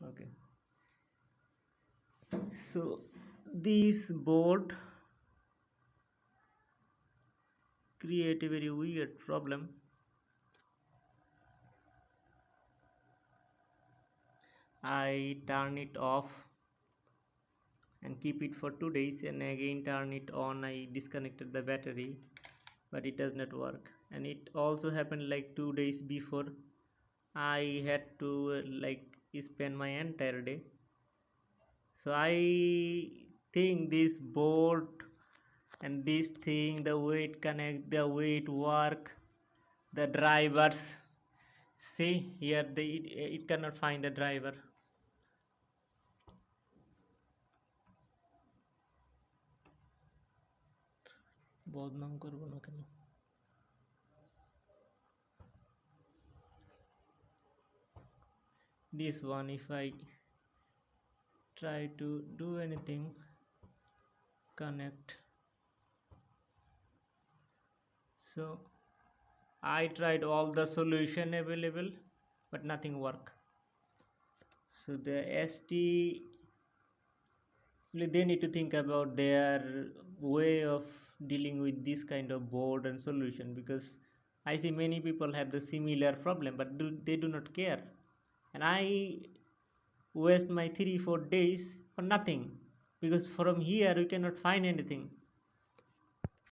Okay, so this board create a very weird problem. I turn it off and keep it for 2 days and again turn it on. I disconnected the battery, but it does not work. And it also happened like 2 days before. I had to like spend my entire day. So I think this board and this thing, the way it connect, the way it work, the drivers, see here it cannot find the driver. বদনাম করবো না কেন? This one, if I try to do anything, connect, so I tried all the solution available but nothing work. So the ST, they need to think about their way of dealing with this kind of board and solution, because I see many people have the similar problem but they do not care, and I waste my 3-4 days for nothing, because from here we cannot find anything.